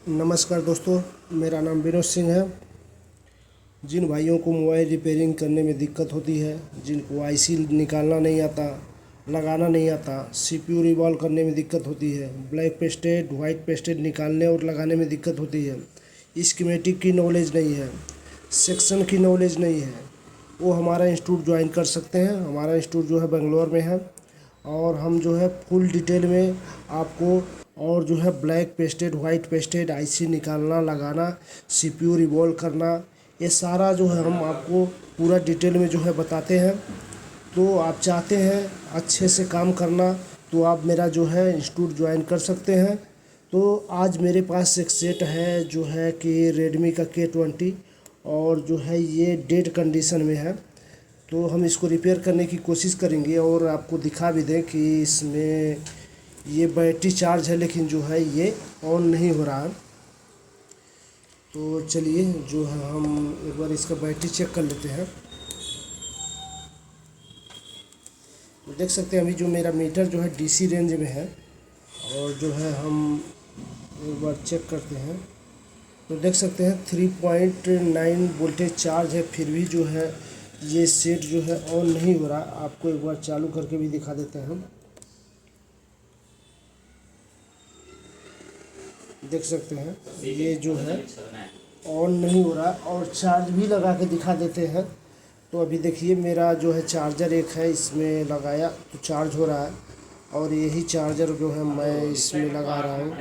नमस्कार दोस्तों, मेरा नाम विनोद सिंह है। जिन भाइयों को मोबाइल रिपेयरिंग करने में दिक्कत होती है, जिनको आईसी निकालना नहीं आता, लगाना नहीं आता, सीपीयू रिवॉल्व करने में दिक्कत होती है, ब्लैक पेस्टेड वाइट पेस्टेड निकालने और लगाने में दिक्कत होती है, स्कीमेटिक की नॉलेज नहीं है, सेक्शन की नॉलेज नहीं है, वो हमारा इंस्टीट्यूट ज्वाइन कर सकते हैं। हमारा इंस्टीट्यूट जो है बेंगलोर में है और हम जो है फुल डिटेल में आपको और जो है black pasted white pasted IC निकालना, लगाना, सीपीयू रिवॉल्व करना, ये सारा जो है हम आपको पूरा डिटेल में जो है बताते हैं। तो आप चाहते हैं अच्छे से काम करना तो आप मेरा जो है इंस्टीट्यूट ज्वाइन कर सकते हैं। तो आज मेरे पास एक सेट है जो है कि रेडमी का k20 और जो है ये डेड कंडीशन में है। तो हम इसको रिपेयर करने की कोशिश करेंगे और आपको दिखा भी दें कि इसमें ये बैटरी चार्ज है लेकिन जो है ये ऑन नहीं हो रहा है। तो चलिए जो है हम एक बार इसका बैटरी चेक कर लेते हैं। तो देख सकते हैं अभी जो मेरा मीटर जो है डीसी रेंज में है और जो है हम एक बार चेक करते हैं। तो देख सकते हैं 3.9 वोल्टेज चार्ज है, फिर भी जो है ये सेट जो है ऑन नहीं हो रहा। आपको एक बार चालू करके भी दिखा देते हैं हम। देख सकते हैं ये जो है ऑन नहीं हो रहा और चार्ज भी लगा के दिखा देते हैं। तो अभी देखिए मेरा जो है चार्जर एक है, इसमें लगाया तो चार्ज हो रहा है और यही चार्जर जो है मैं इसमें लगा रहा हूँ।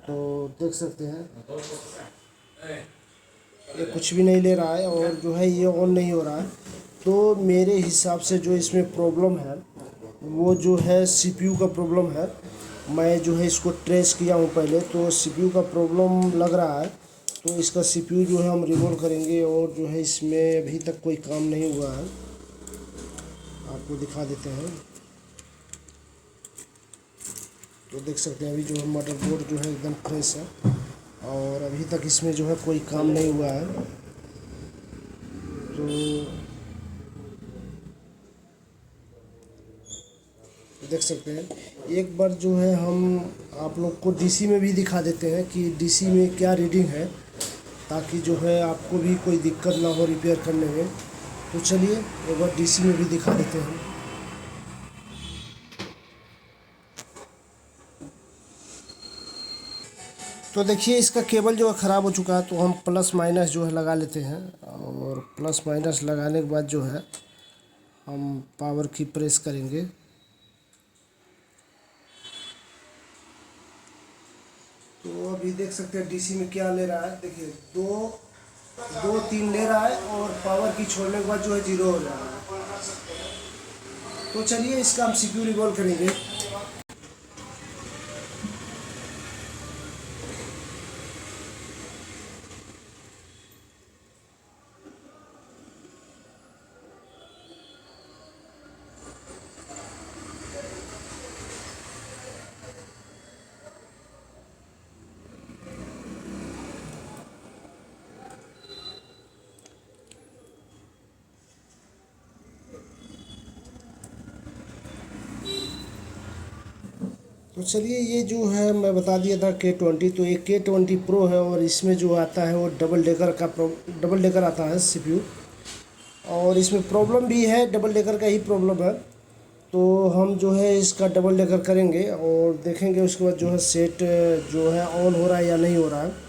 तो देख सकते हैं ये कुछ भी नहीं ले रहा है और जो है ये ऑन नहीं हो रहा है। तो मेरे हिसाब से जो इसमें प्रॉब्लम है वो जो है सीपीयू का प्रॉब्लम है। मैं जो है इसको ट्रेस किया हूँ पहले, तो सीपीयू का प्रॉब्लम लग रहा है। तो इसका सीपीयू जो है हम रिमूव करेंगे और जो है इसमें अभी तक कोई काम नहीं हुआ है, आपको दिखा देते हैं। तो देख सकते हैं अभी जो है मदरबोर्ड जो है एकदम फ्रेश है और अभी तक इसमें जो है कोई काम नहीं हुआ है। तो देख सकते हैं एक बार जो है हम आप लोग को डीसी में भी दिखा देते हैं कि डीसी में क्या रीडिंग है, ताकि जो है आपको भी कोई दिक्कत ना हो रिपेयर करने में। तो चलिए एक बार डीसी में भी दिखा देते हैं। तो देखिए इसका केबल जो है ख़राब हो चुका है, तो हम प्लस माइनस जो है लगा लेते हैं और प्लस माइनस लगाने के बाद जो है हम पावर की प्रेस करेंगे। तो अभी देख सकते हैं डीसी में क्या ले रहा है। देखिए दो तीन ले रहा है और पावर की छोड़ने के बाद जो है 0 हो जा रहा है। तो चलिए इसका हम सीपीयू रिवॉल्व करेंगे। तो चलिए ये जो है मैं बता दिया था k20, तो ये k20 प्रो है और इसमें जो आता है वो डबल डेकर आता है सीपीयू और इसमें प्रॉब्लम भी है, डबल डेकर का ही प्रॉब्लम है। तो हम जो है इसका डबल डेकर करेंगे और देखेंगे उसके बाद जो है सेट जो है ऑन हो रहा है या नहीं हो रहा है।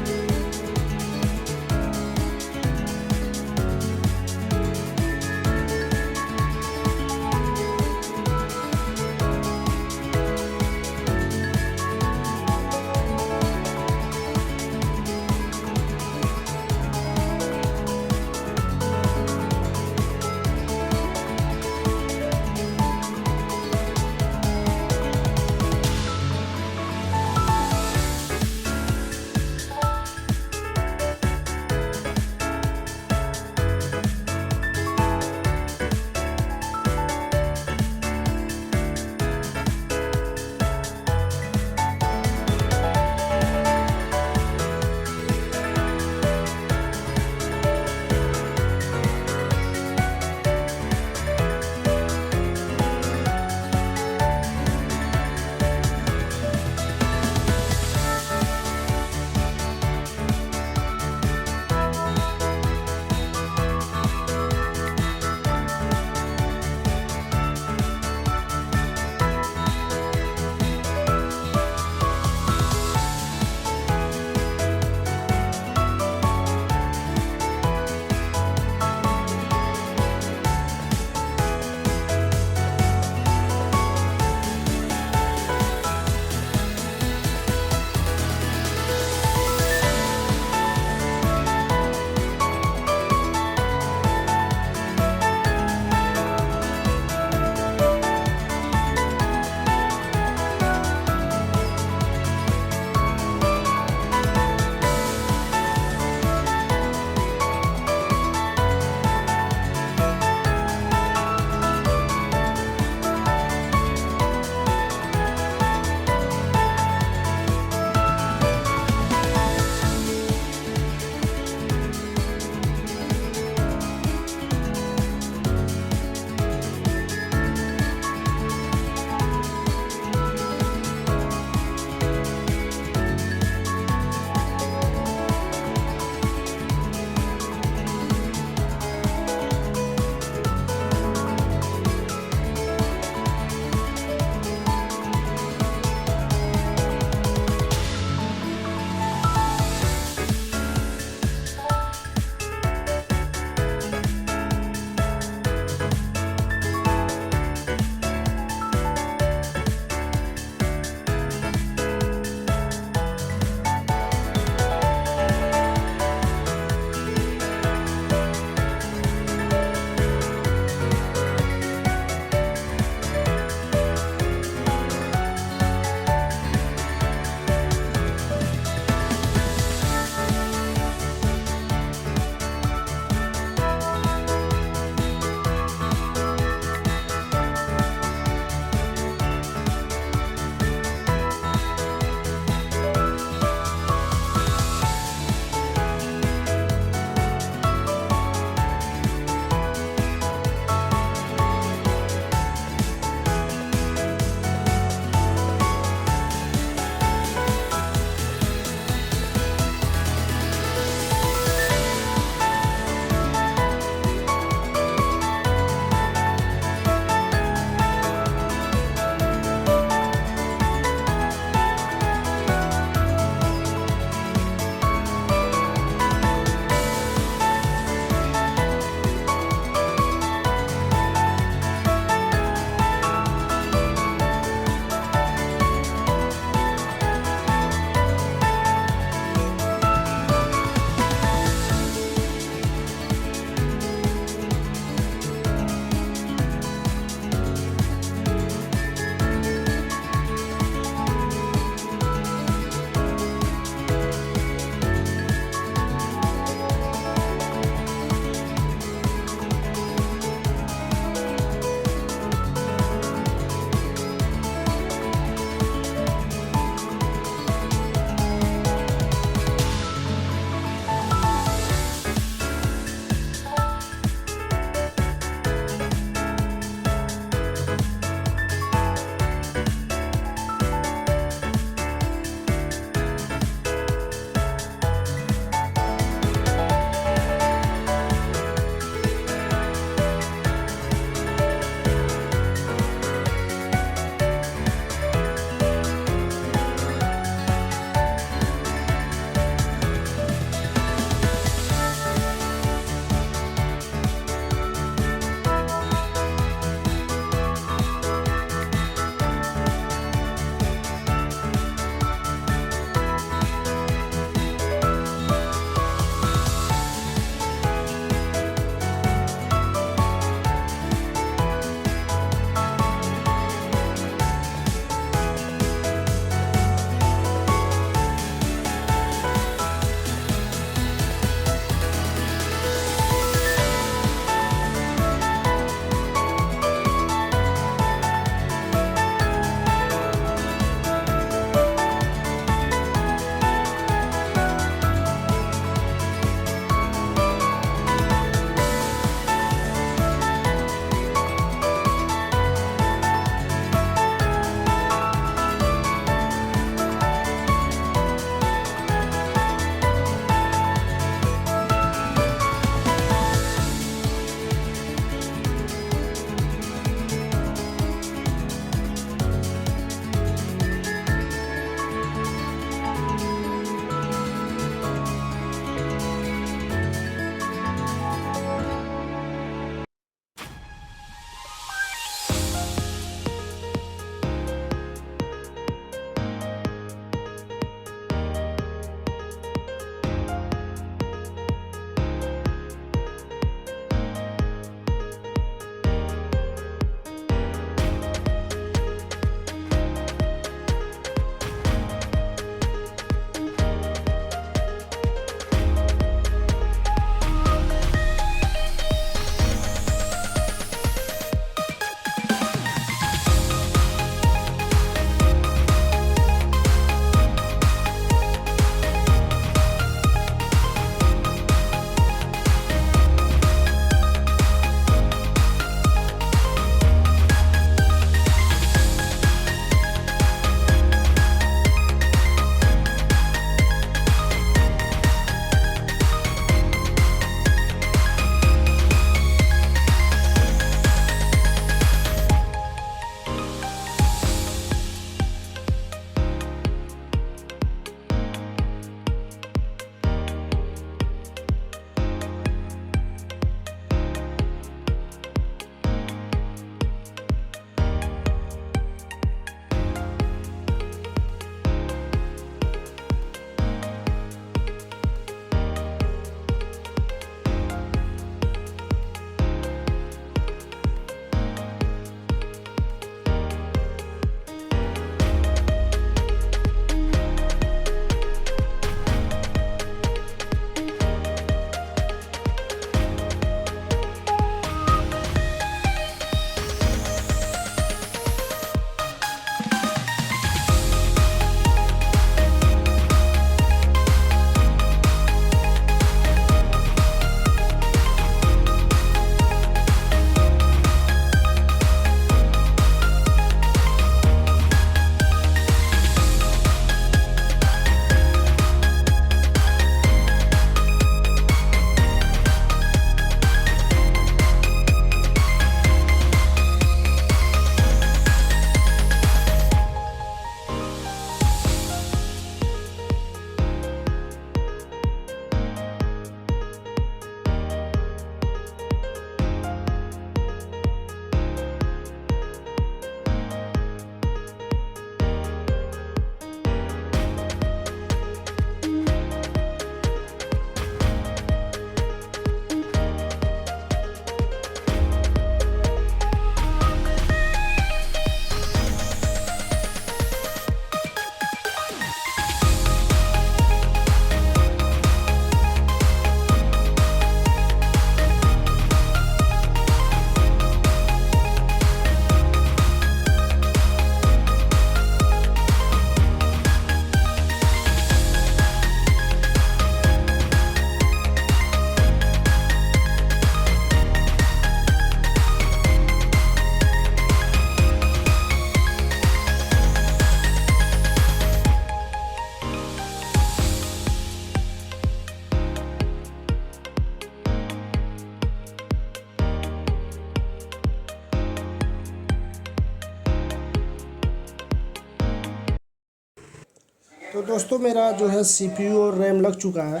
तो दोस्तों मेरा जो है CPU और रैम लग चुका है।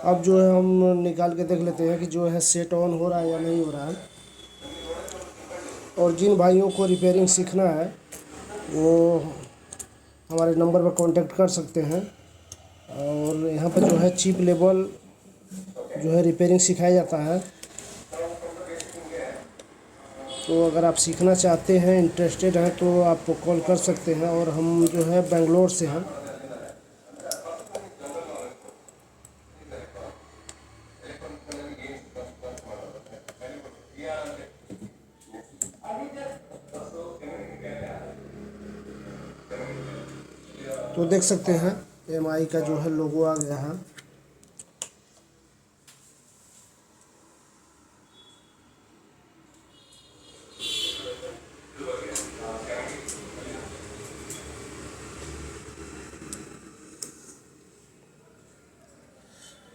अब जो है हम निकाल के देख लेते हैं कि जो है सेट ऑन हो रहा है या नहीं हो रहा है। और जिन भाइयों को रिपेयरिंग सीखना है वो हमारे नंबर पर कांटेक्ट कर सकते हैं। और यहाँ पर जो है चीप लेवल जो है रिपेयरिंग सिखाया जाता है। तो अगर आप सीखना चाहते हैं, इंटरेस्टेड हैं, तो आप कॉल कर सकते हैं। और हम जो है बेंगलोर से हैं। तो देख सकते हैं MI का जो है लोगो आ गया है।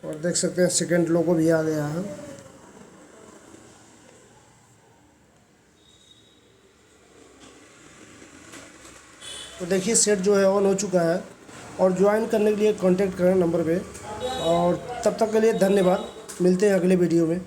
और देख सकते हैं सेकंड लोगो भी आ गया है। तो देखिए सेट जो है ऑन हो चुका है। और ज्वाइन करने के लिए कांटेक्ट करें नंबर पे। और तब तक के लिए धन्यवाद। मिलते हैं अगले वीडियो में।